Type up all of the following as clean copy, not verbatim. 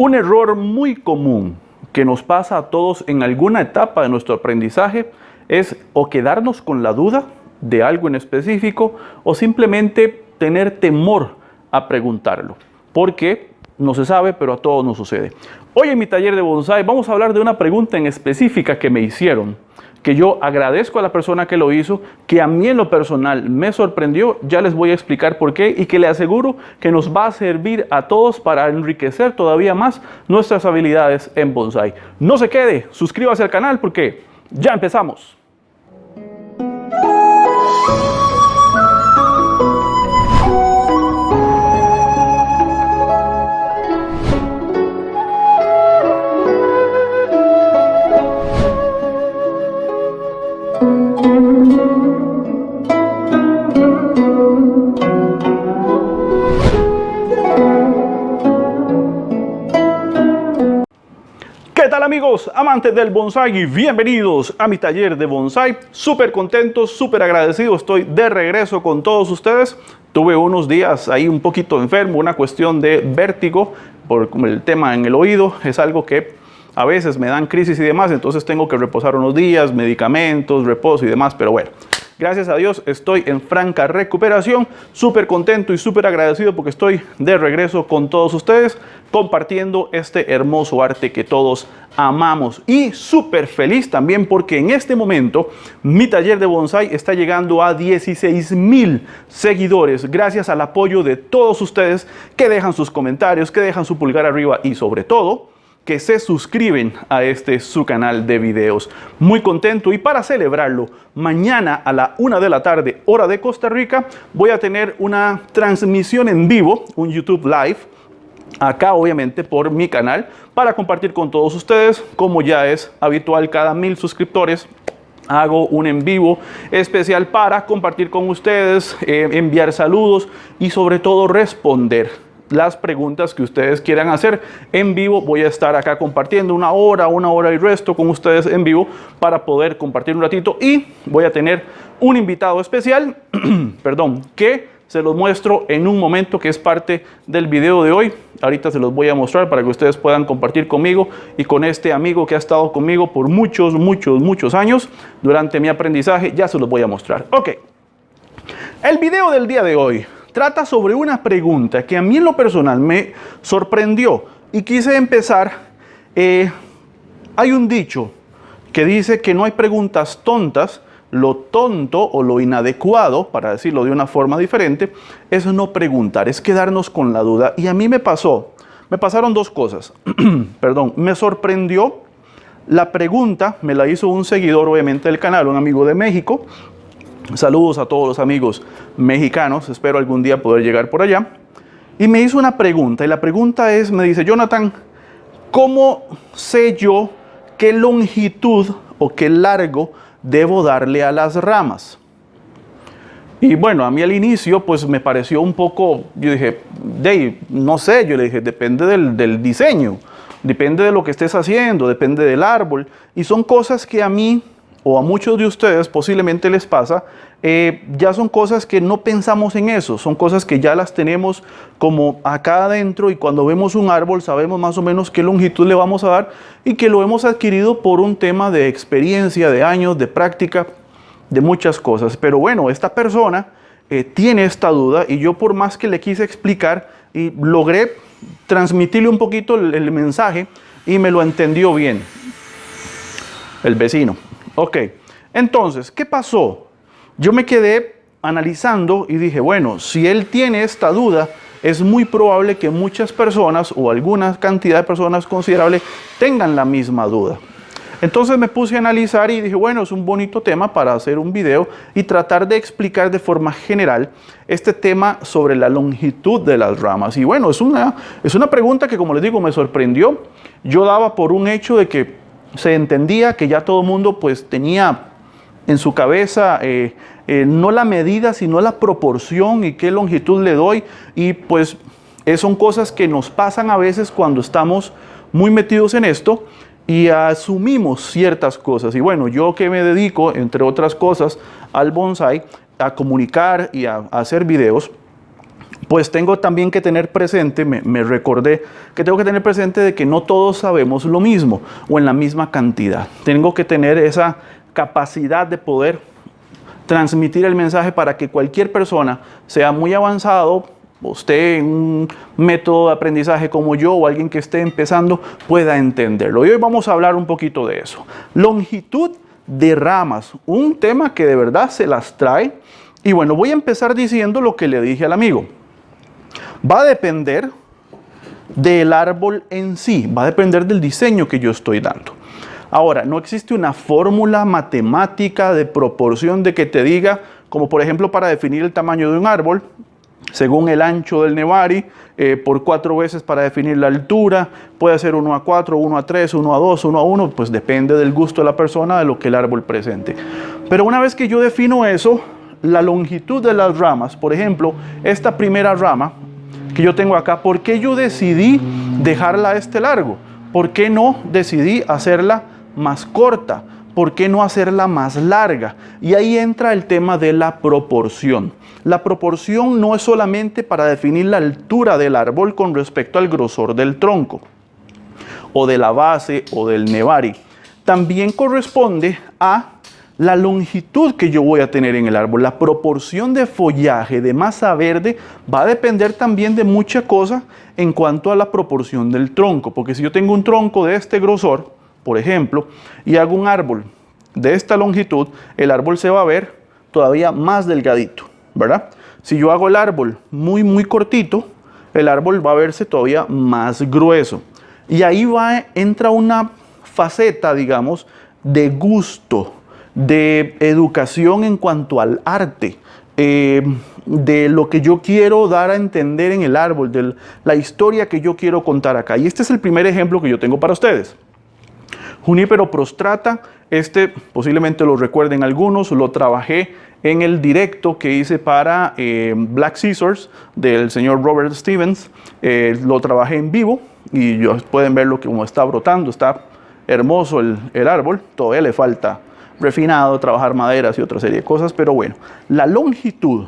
Un error muy común que nos pasa a todos en alguna etapa de nuestro aprendizaje es o quedarnos con la duda de algo en específico o simplemente tener temor a preguntarlo, porque no se sabe, pero a todos nos sucede. Hoy en mi taller de bonsái vamos a hablar de una pregunta en específica que me hicieron, que yo agradezco a la persona que lo hizo, que a mí en lo personal me sorprendió. Ya les voy a explicar por qué y que le aseguro que nos va a servir a todos para enriquecer todavía más nuestras habilidades en bonsái. No se quede, suscríbase al canal porque ya empezamos. ¿Qué tal amigos, amantes del bonsái y bienvenidos a mi taller de bonsái? Súper contento, súper agradecido, estoy de regreso con todos ustedes. Tuve unos días ahí un poquito enfermo, una cuestión de vértigo por el tema en el oído. Es algo que a veces me dan crisis y demás, entonces tengo que reposar unos días, medicamentos, reposo y demás, pero bueno. Gracias a Dios estoy en franca recuperación, súper contento y súper agradecido porque estoy de regreso con todos ustedes compartiendo este hermoso arte que todos amamos, y súper feliz también porque en este momento mi taller de bonsái está llegando a 16,000 seguidores gracias al apoyo de todos ustedes que dejan sus comentarios, que dejan su pulgar arriba y sobre todo que se suscriben a su canal de videos. Muy contento, y para celebrarlo, mañana a la 1 de la tarde, hora de Costa Rica, voy a tener una transmisión en vivo, un YouTube Live, acá obviamente por mi canal, para compartir con todos ustedes. Como ya es habitual, cada 1000 suscriptores hago un en vivo especial para compartir con ustedes, enviar saludos y sobre todo responder las preguntas que ustedes quieran hacer en vivo. Voy a estar acá compartiendo una hora y resto con ustedes en vivo para poder compartir un ratito, y voy a tener un invitado especial, perdón, que se los muestro en un momento, que es parte del video de hoy. Ahorita se los voy a mostrar para que ustedes puedan compartir conmigo y con este amigo que ha estado conmigo por muchos años durante mi aprendizaje. Ya se los voy a mostrar. Ok, el video del día de hoy trata sobre una pregunta que a mí en lo personal me sorprendió y quise empezar. Hay un dicho que dice que no hay preguntas tontas. Lo tonto o lo inadecuado, para decirlo de una forma diferente, es no preguntar, es quedarnos con la duda. Y a mí me pasaron dos cosas. Perdón, me sorprendió la pregunta, me la hizo un seguidor obviamente del canal, un amigo de México. Saludos a todos los amigos mexicanos, espero algún día poder llegar por allá. Y me hizo una pregunta, y la pregunta es, me dice: Jonathan, ¿cómo sé yo qué longitud o qué largo debo darle a las ramas? Y bueno, a mí al inicio pues me pareció un poco, yo dije, no sé, yo le dije, depende del diseño, depende de lo que estés haciendo, depende del árbol, y son cosas que a mí o a muchos de ustedes posiblemente les pasa. Ya son cosas que no pensamos en eso, son cosas que ya las tenemos como acá adentro, y cuando vemos un árbol sabemos más o menos qué longitud le vamos a dar, y que lo hemos adquirido por un tema de experiencia, de años, de práctica, de muchas cosas. Pero bueno, esta persona tiene esta duda, y yo, por más que le quise explicar y logré transmitirle un poquito el mensaje, y me lo entendió bien el vecino. Ok, entonces, ¿qué pasó? Yo me quedé analizando y dije, bueno, si él tiene esta duda, es muy probable que muchas personas o alguna cantidad de personas considerable tengan la misma duda. Entonces me puse a analizar y dije, bueno, es un bonito tema para hacer un video y tratar de explicar de forma general este tema sobre la longitud de las ramas. Y bueno, es una pregunta que, como les digo, me sorprendió. Yo daba por un hecho de que se entendía que ya todo el mundo pues tenía en su cabeza no la medida, sino la proporción y qué longitud le doy. Y pues son cosas que nos pasan a veces cuando estamos muy metidos en esto y asumimos ciertas cosas. Y bueno, yo que me dedico, entre otras cosas, al bonsái, a comunicar y a hacer videos, pues tengo también que tener presente, me recordé que tengo que tener presente de que no todos sabemos lo mismo o en la misma cantidad. Tengo que tener esa capacidad de poder transmitir el mensaje para que cualquier persona, sea muy avanzado, o esté en un método de aprendizaje como yo o alguien que esté empezando, pueda entenderlo. Y hoy vamos a hablar un poquito de eso. Longitud de ramas, un tema que de verdad se las trae. Y bueno, voy a empezar diciendo lo que le dije al amigo. Va a depender del árbol en sí, va a depender del diseño que yo estoy dando. Ahora, no existe una fórmula matemática de proporción de que te diga, como por ejemplo para definir el tamaño de un árbol, según el ancho del nevari, por 4 veces para definir la altura, puede ser 1:4, 1:3, 1:2, 1:1, pues depende del gusto de la persona, de lo que el árbol presente. Pero una vez que yo defino eso, la longitud de las ramas, por ejemplo, esta primera rama que yo tengo acá, ¿por qué yo decidí dejarla largo? ¿Por qué no decidí hacerla más corta? ¿Por qué no hacerla más larga? Y ahí entra el tema de la proporción. La proporción no es solamente para definir la altura del árbol con respecto al grosor del tronco, o de la base, o del nevari. También corresponde a la longitud que yo voy a tener en el árbol. La proporción de follaje, de masa verde, va a depender también de mucha cosa en cuanto a la proporción del tronco. Porque si yo tengo un tronco de este grosor, por ejemplo, y hago un árbol de esta longitud, el árbol se va a ver todavía más delgadito, ¿verdad? Si yo hago el árbol muy cortito, el árbol va a verse todavía más grueso. Y ahí entra una faceta, digamos, de gusto, de educación en cuanto al arte, de lo que yo quiero dar a entender en el árbol, de la historia que yo quiero contar acá. Y este es el primer ejemplo que yo tengo para ustedes. Junípero prostrata, posiblemente lo recuerden algunos, lo trabajé en el directo que hice para Black Scissors del señor Robert Stevens. Lo trabajé en vivo y pueden verlo como está brotando, está hermoso el árbol, todavía le falta refinado, trabajar maderas y otra serie de cosas, pero bueno, la longitud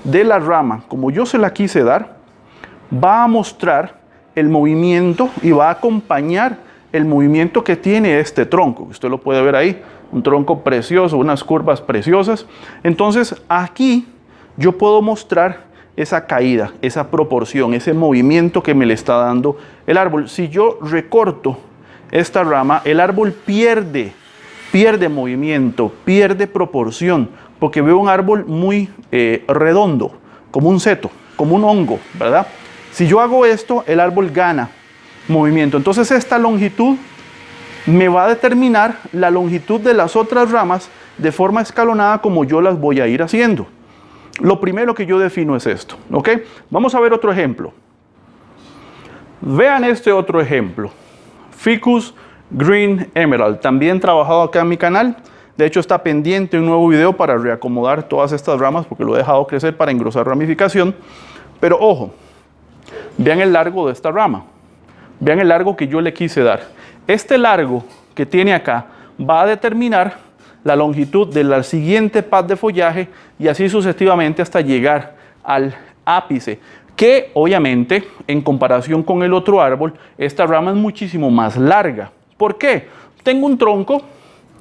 de la rama, como yo se la quise dar, va a mostrar el movimiento y va a acompañar el movimiento que tiene este tronco. Usted lo puede ver ahí, un tronco precioso, unas curvas preciosas. Entonces aquí yo puedo mostrar esa caída, esa proporción, ese movimiento que me le está dando el árbol. Si yo recorto esta rama, el árbol pierde movimiento, pierde proporción, porque veo un árbol muy redondo, como un seto, como un hongo, ¿verdad? Si yo hago esto, el árbol gana movimiento. Entonces esta longitud me va a determinar la longitud de las otras ramas de forma escalonada como yo las voy a ir haciendo. Lo primero que yo defino es esto, ¿ok? Vamos a ver otro ejemplo. Vean este otro ejemplo. Ficus Green Emerald, también trabajado acá en mi canal. De hecho está pendiente un nuevo video para reacomodar todas estas ramas porque lo he dejado crecer para engrosar ramificación. Pero ojo, vean el largo de esta rama. Vean el largo que yo le quise dar. Este largo que tiene acá va a determinar la longitud de la siguiente paz de follaje y así sucesivamente hasta llegar al ápice, que obviamente en comparación con el otro árbol, esta rama es muchísimo más larga. ¿Por qué? Tengo un tronco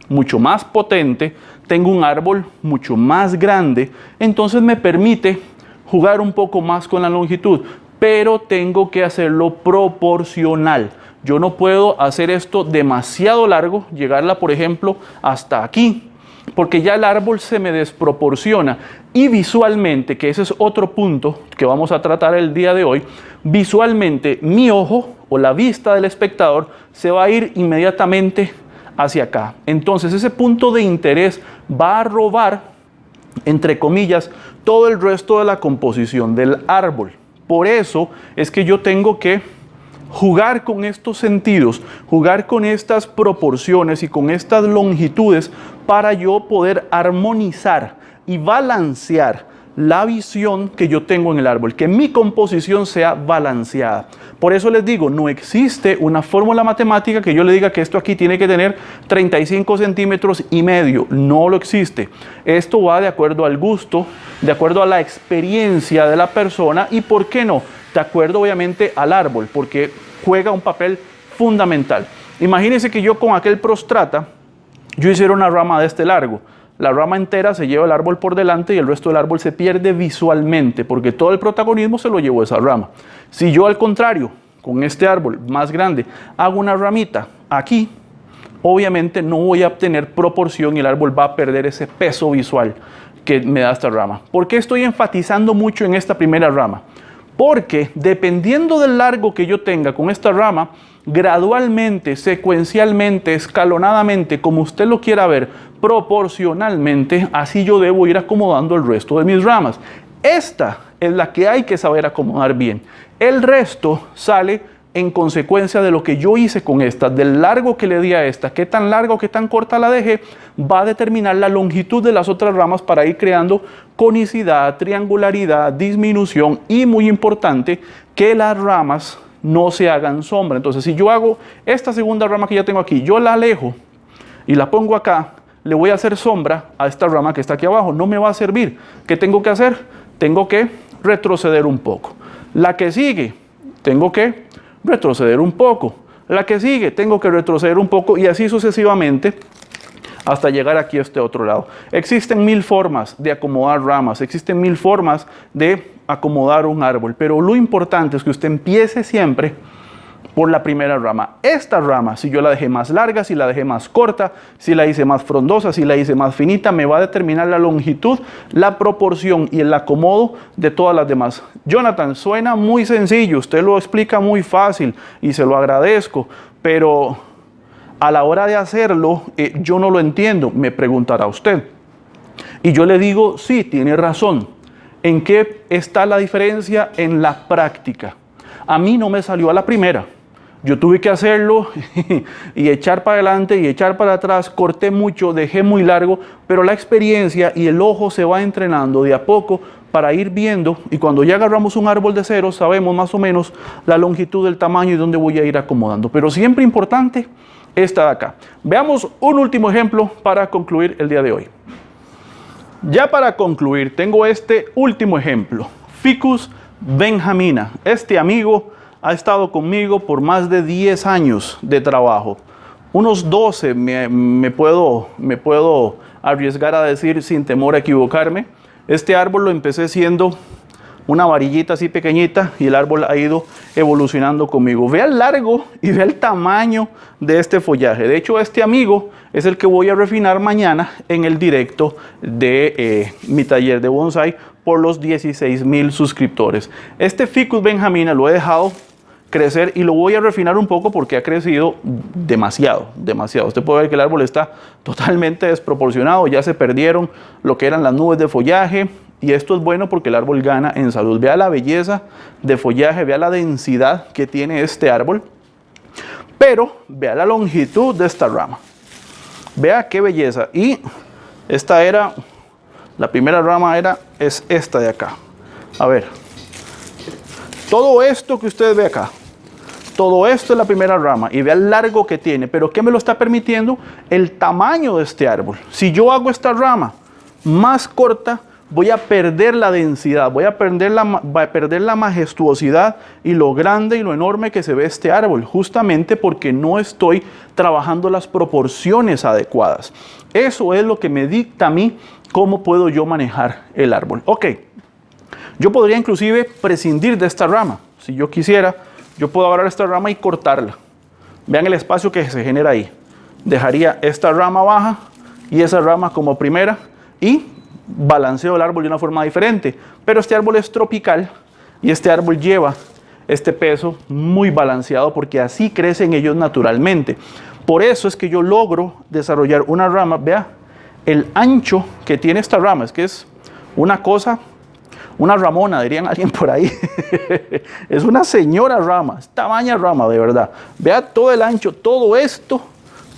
mucho más potente, tengo un árbol mucho más grande, entonces me permite jugar un poco más con la longitud, pero tengo que hacerlo proporcional. Yo no puedo hacer esto demasiado largo, llegarla por ejemplo hasta aquí, porque ya el árbol se me desproporciona. Y visualmente, que ese es otro punto que vamos a tratar el día de hoy, visualmente mi ojo o la vista del espectador se va a ir inmediatamente hacia acá. Entonces ese punto de interés va a robar, entre comillas, todo el resto de la composición del árbol. Por eso es que yo tengo que jugar con estos sentidos, jugar con estas proporciones y con estas longitudes para yo poder armonizar y balancear la visión que yo tengo en el árbol, que mi composición sea balanceada. Por eso les digo, no existe una fórmula matemática que yo le diga que esto aquí tiene que tener 35 centímetros y medio. No lo existe. Esto va de acuerdo al gusto, de acuerdo a la experiencia de la persona y, ¿por qué no?, de acuerdo obviamente al árbol, porque juega un papel fundamental. Imagínense que yo con aquel prostrata, yo hiciera una rama de este largo. La rama entera se lleva el árbol por delante y el resto del árbol se pierde visualmente porque todo el protagonismo se lo llevó esa rama. Si yo al contrario, con este árbol más grande, hago una ramita aquí, obviamente no voy a obtener proporción y el árbol va a perder ese peso visual que me da esta rama. ¿Por qué estoy enfatizando mucho en esta primera rama? Porque dependiendo del largo que yo tenga con esta rama, gradualmente, secuencialmente, escalonadamente, como usted lo quiera ver, proporcionalmente, así yo debo ir acomodando el resto de mis ramas. Esta es la que hay que saber acomodar bien. El resto sale en consecuencia de lo que yo hice con esta, del largo que le di a esta, qué tan larga o qué tan corta la dejé, va a determinar la longitud de las otras ramas para ir creando conicidad, triangularidad, disminución y, muy importante, que las ramas no se hagan sombra. Entonces, si yo hago esta segunda rama que ya tengo aquí, yo la alejo y la pongo acá, le voy a hacer sombra a esta rama que está aquí abajo, no me va a servir. ¿Qué tengo que hacer? Tengo que retroceder un poco. La que sigue, tengo que retroceder un poco. La que sigue, tengo que retroceder un poco y así sucesivamente hasta llegar aquí a este otro lado. Existen 1000 formas de acomodar ramas, existen 1000 formas de acomodar un árbol, pero lo importante es que usted empiece siempre por la primera rama. Esta rama, si yo la dejé más larga, si la dejé más corta, si la hice más frondosa, si la hice más finita, me va a determinar la longitud, la proporción y el acomodo de todas las demás. Jonathan, suena muy sencillo, usted lo explica muy fácil y se lo agradezco, pero a la hora de hacerlo, yo no lo entiendo, me preguntará usted. Y yo le digo, sí, tiene razón. ¿En qué está la diferencia? En la práctica. A mí no me salió a la primera. Yo tuve que hacerlo y echar para adelante y echar para atrás. Corté mucho, dejé muy largo, pero la experiencia y el ojo se va entrenando de a poco para ir viendo. Y cuando ya agarramos un árbol de cero, sabemos más o menos la longitud, el tamaño y dónde voy a ir acomodando. Pero siempre importante esta de acá. Veamos un último ejemplo para concluir el día de hoy. Ya para concluir, tengo este último ejemplo. Ficus benjamina. Este amigo ha estado conmigo por más de 10 años de trabajo. Unos 12 me puedo arriesgar a decir sin temor a equivocarme. Este árbol lo empecé siendo una varillita así pequeñita y el árbol ha ido evolucionando conmigo. Vea el largo y vea el tamaño de este follaje. De hecho, este amigo es el que voy a refinar mañana en el directo de mi taller de bonsai por los 16,000 suscriptores. Este Ficus benjamina lo he dejado crecer y lo voy a refinar un poco porque ha crecido demasiado. Usted puede ver que el árbol está totalmente desproporcionado, ya se perdieron lo que eran las nubes de follaje y esto es bueno porque el árbol gana en salud. Vea la belleza de follaje, vea la densidad que tiene este árbol, pero vea la longitud de esta rama. Vea qué belleza. Y esta era, la primera rama es esta de acá. A ver, todo esto que usted ve acá, todo esto es la primera rama y vea el largo que tiene, pero ¿qué me lo está permitiendo? El tamaño de este árbol. Si yo hago esta rama más corta, voy a perder la densidad, voy a perder la majestuosidad y lo grande y lo enorme que se ve este árbol, justamente porque no estoy trabajando las proporciones adecuadas. Eso es lo que me dicta a mí cómo puedo yo manejar el árbol. Ok, yo podría inclusive prescindir de esta rama. Si yo quisiera, yo puedo agarrar esta rama y cortarla. Vean el espacio que se genera ahí. Dejaría esta rama baja y esa rama como primera y balanceo el árbol de una forma diferente. Pero este árbol es tropical y este árbol lleva este peso muy balanceado porque así crecen ellos naturalmente. Por eso es que yo logro desarrollar una rama. Vea el ancho que tiene esta rama, es que es una cosa, una ramona, dirían alguien por ahí. Es una señora rama, es tamaña rama de verdad. Vea todo el ancho, todo esto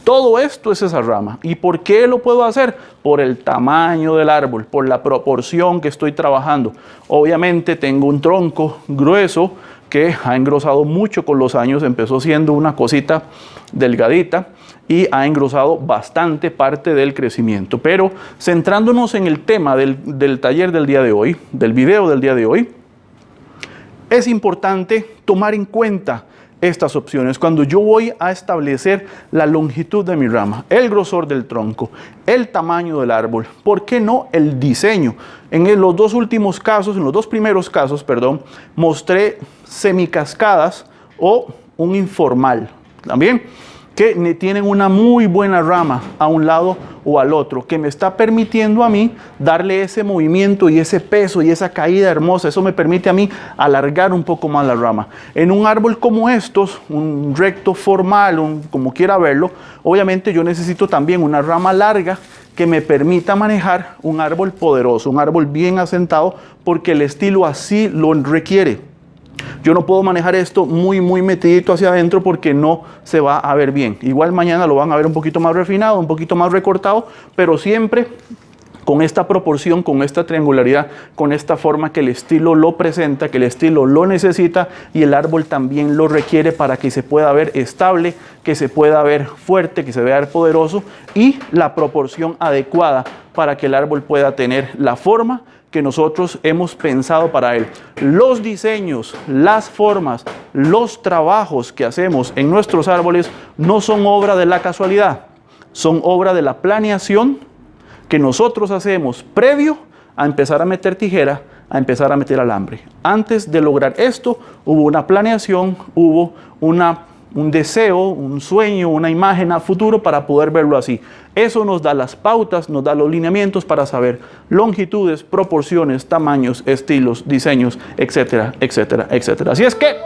Todo esto es esa rama. ¿Y por qué lo puedo hacer? Por el tamaño del árbol, por la proporción que estoy trabajando. Obviamente tengo un tronco grueso que ha engrosado mucho con los años. Empezó siendo una cosita delgadita y ha engrosado bastante parte del crecimiento. Pero centrándonos en el tema del taller del día de hoy, del video del día de hoy, es importante tomar en cuenta estas opciones cuando yo voy a establecer la longitud de mi rama, el grosor del tronco, el tamaño del árbol, ¿por qué no el diseño? En los dos primeros casos, mostré semicascadas o un informal también, que tienen una muy buena rama a un lado o al otro, que me está permitiendo a mí darle ese movimiento y ese peso y esa caída hermosa. Eso me permite a mí alargar un poco más la rama. En un árbol como estos, un recto formal, como quiera verlo, obviamente yo necesito también una rama larga que me permita manejar un árbol poderoso, un árbol bien asentado, porque el estilo así lo requiere. Yo no puedo manejar esto muy metidito hacia adentro porque no se va a ver bien. Igual mañana lo van a ver un poquito más refinado, un poquito más recortado, pero siempre con esta proporción, con esta triangularidad, con esta forma que el estilo lo presenta, que el estilo lo necesita y el árbol también lo requiere para que se pueda ver estable, que se pueda ver fuerte, que se vea poderoso y la proporción adecuada para que el árbol pueda tener la forma que nosotros hemos pensado para él. Los diseños, las formas, los trabajos que hacemos en nuestros árboles no son obra de la casualidad, son obra de la planeación que nosotros hacemos previo a empezar a meter tijera, a empezar a meter alambre. Antes de lograr esto, hubo una planeación, hubo un deseo, un sueño, una imagen a futuro para poder verlo así. Eso nos da las pautas, nos da los lineamientos para saber longitudes, proporciones, tamaños, estilos, diseños, etcétera, etcétera, etcétera. Así es que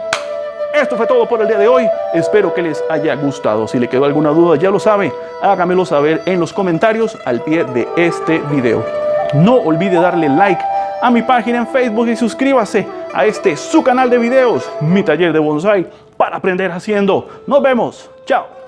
esto fue todo por el día de hoy. Espero que les haya gustado. Si le quedó alguna duda, ya lo sabe, hágamelo saber en los comentarios al pie de este video. No olvide darle like a mi página en Facebook y suscríbase a su canal de videos, Mi Taller de Bonsai, para aprender haciendo. Nos vemos. Chao.